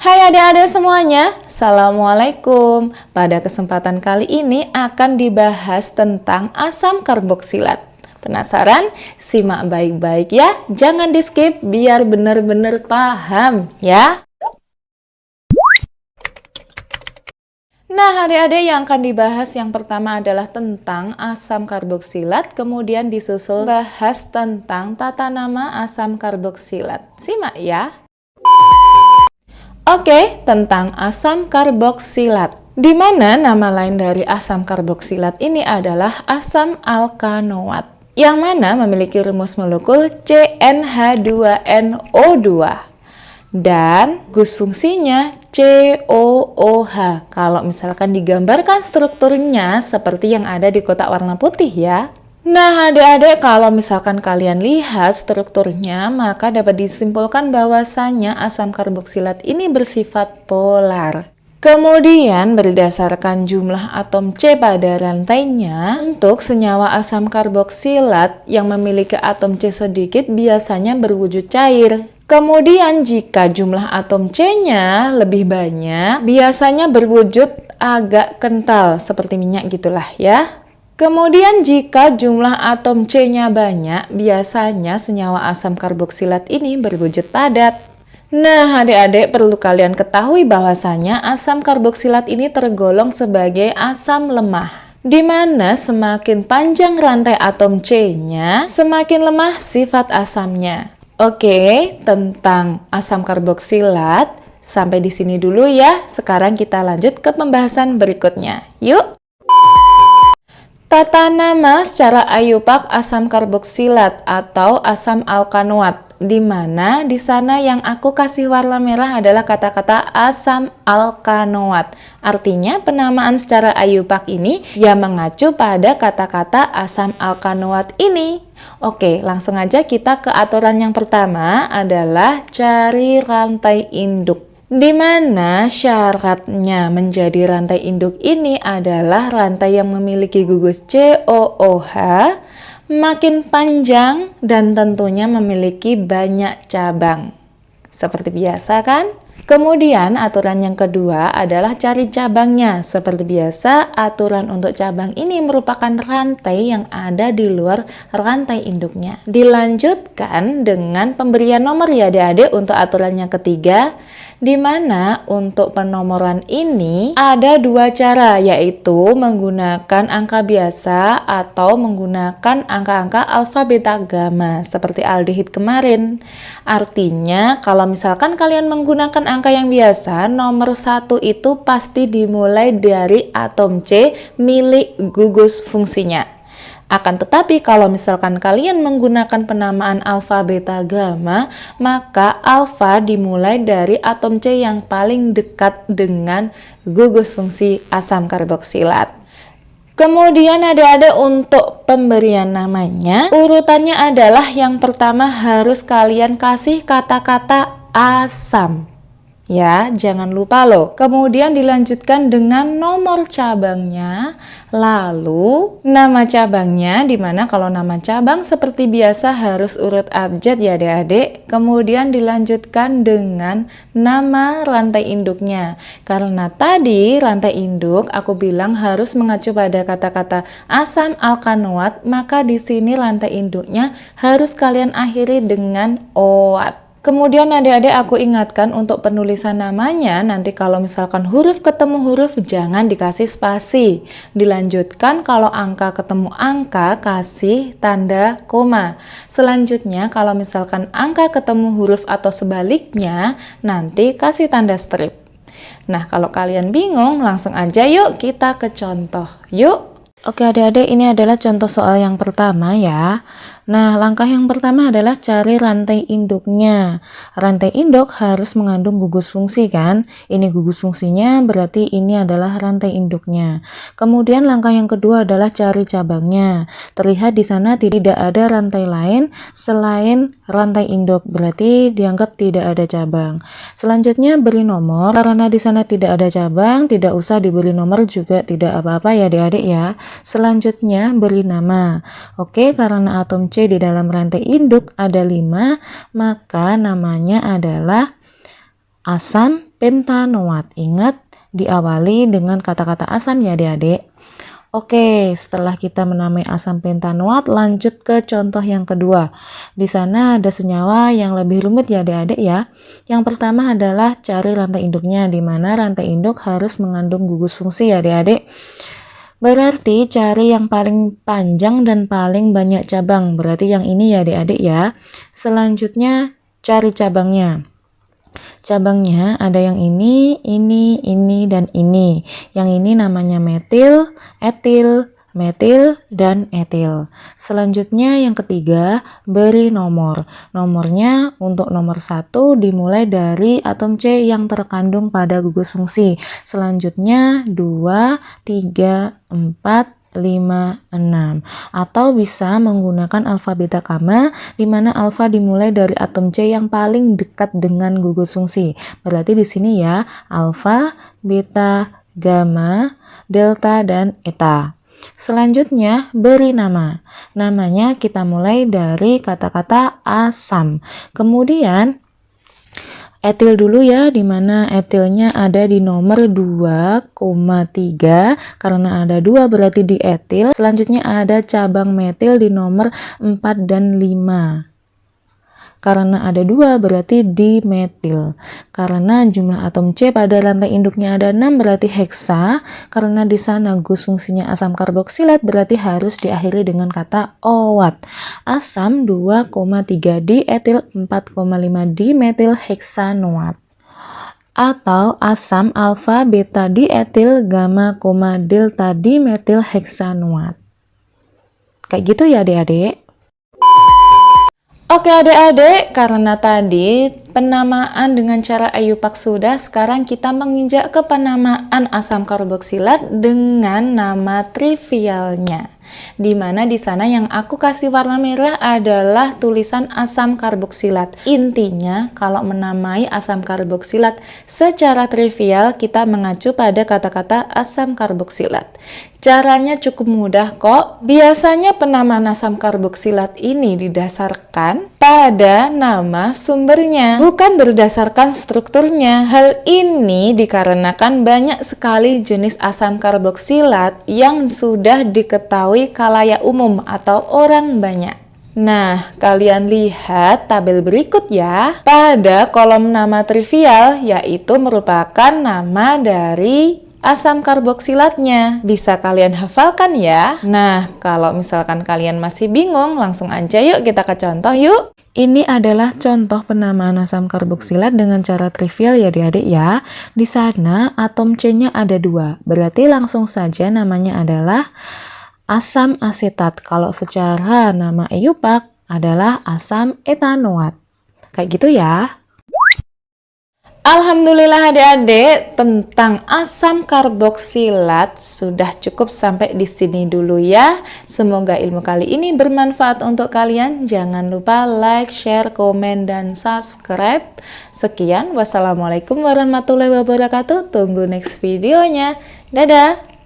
Hai adik-adik semuanya, Assalamualaikum. Pada kesempatan kali ini akan dibahas tentang asam karboksilat. Penasaran? Simak baik-baik ya, jangan di skip biar benar-benar paham ya. Nah adik-adik, yang akan dibahas yang pertama adalah tentang asam karboksilat, kemudian disusul bahas tentang tata nama asam karboksilat. Simak ya. Oke, tentang asam karboksilat. Di mana nama lain dari asam karboksilat ini adalah asam alkanoat, yang mana memiliki rumus molekul CnH2nO2 dan gus fungsinya COOH. Kalau misalkan digambarkan strukturnya seperti yang ada di kotak warna putih ya. Nah adik-adik, kalau misalkan kalian lihat strukturnya, maka dapat disimpulkan bahwasanya asam karboksilat ini bersifat polar. Kemudian berdasarkan jumlah atom C pada rantainya, untuk senyawa asam karboksilat yang memiliki atom C sedikit biasanya berwujud cair. Kemudian jika jumlah atom C-nya lebih banyak, biasanya berwujud agak kental seperti minyak gitulah ya. Kemudian jika jumlah atom C-nya banyak, biasanya senyawa asam karboksilat ini berwujud padat. Nah, adik-adik perlu kalian ketahui bahwasanya asam karboksilat ini tergolong sebagai asam lemah, di mana semakin panjang rantai atom C-nya, semakin lemah sifat asamnya. Oke, tentang asam karboksilat sampai di sini dulu ya. Sekarang kita lanjut ke pembahasan berikutnya. Yuk! Tata nama secara ayupak asam karboksilat atau asam alkanoat, di mana di sana yang aku kasih warna merah adalah kata-kata asam alkanoat. Artinya penamaan secara ayupak ini yang mengacu pada kata-kata asam alkanoat ini. Oke, langsung aja kita ke aturan yang pertama adalah cari rantai induk. Di mana syaratnya menjadi rantai induk ini adalah rantai yang memiliki gugus COOH makin panjang dan tentunya memiliki banyak cabang. Seperti biasa kan? Kemudian aturan yang kedua adalah cari cabangnya. Seperti biasa, aturan untuk cabang ini merupakan rantai yang ada di luar rantai induknya. Dilanjutkan dengan pemberian nomor ya adik-adik untuk aturan yang ketiga, di mana untuk penomoran ini ada dua cara, yaitu menggunakan angka biasa atau menggunakan angka-angka alfa, beta, gamma seperti aldehid kemarin. Artinya kalau misalkan kalian menggunakan angka yang biasa, nomor 1 itu pasti dimulai dari atom C milik gugus fungsinya. Akan tetapi kalau misalkan kalian menggunakan penamaan alfa, beta, gamma, maka alfa dimulai dari atom C yang paling dekat dengan gugus fungsi asam karboksilat. Kemudian adik-adik untuk pemberian namanya, urutannya adalah yang pertama harus kalian kasih kata-kata asam. Ya, jangan lupa loh. Kemudian dilanjutkan dengan nomor cabangnya, lalu nama cabangnya, dimana kalau nama cabang seperti biasa harus urut abjad ya adik-adik. Kemudian dilanjutkan dengan nama rantai induknya. Karena tadi rantai induk aku bilang harus mengacu pada kata-kata asam alkanoat, maka di sini rantai induknya harus kalian akhiri dengan oat. Kemudian adik-adik aku ingatkan untuk penulisan namanya, nanti kalau misalkan huruf ketemu huruf jangan dikasih spasi. Dilanjutkan kalau angka ketemu angka kasih tanda koma. Selanjutnya kalau misalkan angka ketemu huruf atau sebaliknya nanti kasih tanda strip. Nah kalau kalian bingung langsung aja yuk kita ke contoh. Yuk. Oke adik-adik, ini adalah contoh soal yang pertama ya. Nah, langkah yang pertama adalah cari rantai induknya. Rantai induk harus mengandung gugus fungsi kan? Ini gugus fungsinya, berarti ini adalah rantai induknya. Kemudian langkah yang kedua adalah cari cabangnya. Terlihat di sana tidak ada rantai lain selain rantai induk, berarti dianggap tidak ada cabang. Selanjutnya beri nomor. Karena di sana tidak ada cabang, tidak usah diberi nomor juga tidak apa-apa ya adik-adik ya. Selanjutnya beri nama. Oke, karena atom C di dalam rantai induk ada 5, maka namanya adalah asam pentanoat. Ingat, diawali dengan kata-kata asam ya adik-adik. Oke, setelah kita menamai asam pentanoat, lanjut ke contoh yang kedua. Di sana ada senyawa yang lebih rumit ya adik-adik ya. Yang pertama adalah cari rantai induknya, di mana rantai induk harus mengandung gugus fungsi ya adik-adik. Berarti cari yang paling panjang dan paling banyak cabang. Berarti yang ini ya adik-adik ya. Selanjutnya cari cabangnya. Cabangnya ada yang ini, dan ini. Yang ini namanya metil, etil, metil, dan etil. Selanjutnya yang ketiga, beri nomor. Nomornya untuk nomor 1 dimulai dari atom C yang terkandung pada gugus fungsi. Selanjutnya 2, 3, 4, 5, 6, atau bisa menggunakan alfa beta gamma, di mana alfa dimulai dari atom C yang paling dekat dengan gugus fungsi. Berarti di sini ya, alfa, beta, gamma, delta, dan eta. Selanjutnya beri nama. Namanya kita mulai dari kata-kata asam. Kemudian etil dulu ya, dimana etilnya ada di nomor 2,3, karena ada 2 berarti di etil. Selanjutnya ada cabang metil di nomor 4 dan 5. Karena ada 2 berarti di metil. Karena jumlah atom C pada rantai induknya ada 6 berarti heksa. Karena di sana gus fungsinya asam karboksilat berarti harus diakhiri dengan kata owat. Asam 2,3 di etil 4,5 di metil heksanoat. Atau asam alfa beta di etil gamma, delta di metil heksanoat. Kayak gitu ya adik-adik. Oke adik-adik, karena tadi penamaan dengan cara IUPAC sudah, sekarang kita menginjak ke penamaan asam karboksilat dengan nama trivialnya. Di mana di sana yang aku kasih warna merah adalah tulisan asam karboksilat. Intinya, kalau menamai asam karboksilat secara trivial, kita mengacu pada kata-kata asam karboksilat. Caranya cukup mudah kok. Biasanya penamaan asam karboksilat ini didasarkan pada nama sumbernya, bukan berdasarkan strukturnya. Hal ini dikarenakan banyak sekali jenis asam karboksilat yang sudah diketahui khalayak umum atau orang banyak. Nah, kalian lihat tabel berikut ya. Pada kolom nama trivial, yaitu merupakan nama dari asam karboksilatnya. Bisa kalian hafalkan ya. Nah, kalau misalkan kalian masih bingung, langsung aja yuk kita ke contoh yuk. Ini adalah contoh penamaan asam karboksilat dengan cara trivial ya adik-adik ya. Di sana atom C-nya ada 2. Berarti langsung saja namanya adalah asam asetat. Kalau secara nama IUPAC adalah asam etanoat. Kayak gitu ya. Alhamdulillah adik-adik, tentang asam karboksilat sudah cukup sampai di sini dulu ya. Semoga ilmu kali ini bermanfaat untuk kalian. Jangan lupa like, share, komen, dan subscribe. Sekian, wassalamualaikum warahmatullahi wabarakatuh. Tunggu next videonya. Dadah!